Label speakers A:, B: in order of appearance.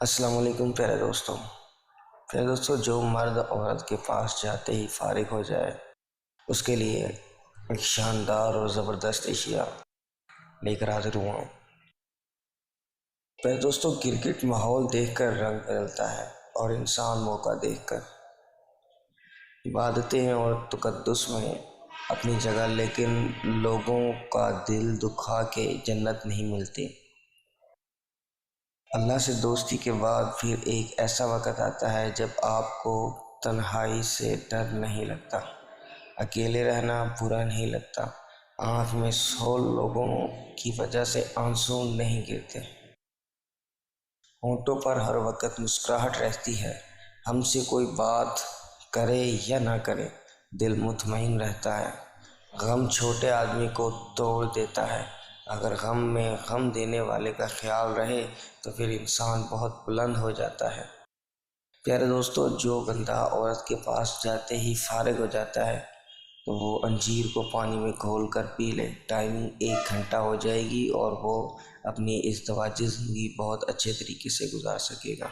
A: السلام علیکم پیارے دوستوں، جو مرد عورت کے پاس جاتے ہی فارغ ہو جائے اس کے لیے ایک شاندار اور زبردست اشیاء لے کر حاضر ہوا ہوں۔ پیارے دوستوں، کرکٹ ماحول دیکھ کر رنگ بدلتا ہے اور انسان موقع دیکھ کر عبادتیں اور تقدس میں اپنی جگہ، لیکن لوگوں کا دل دکھا کے جنت نہیں ملتی۔ اللہ سے دوستی کے بعد پھر ایک ایسا وقت آتا ہے جب آپ کو تنہائی سے ڈر نہیں لگتا، اکیلے رہنا برا نہیں لگتا، آنکھ میں 100 لوگوں کی وجہ سے آنسو نہیں گرتے، ہونٹوں پر ہر وقت مسکراہٹ رہتی ہے، ہم سے کوئی بات کرے یا نہ کرے دل مطمئن رہتا ہے۔ غم چھوٹے آدمی کو توڑ دیتا ہے، اگر غم میں غم دینے والے کا خیال رہے تو پھر انسان بہت بلند ہو جاتا ہے۔ پیارے دوستو، جو بندہ عورت کے پاس جاتے ہی فارغ ہو جاتا ہے تو وہ انجیر کو پانی میں گھول کر پی لے، ٹائمنگ 1 گھنٹہ ہو جائے گی اور وہ اپنی ازدواجی زندگی بہت اچھے طریقے سے گزار سکے گا۔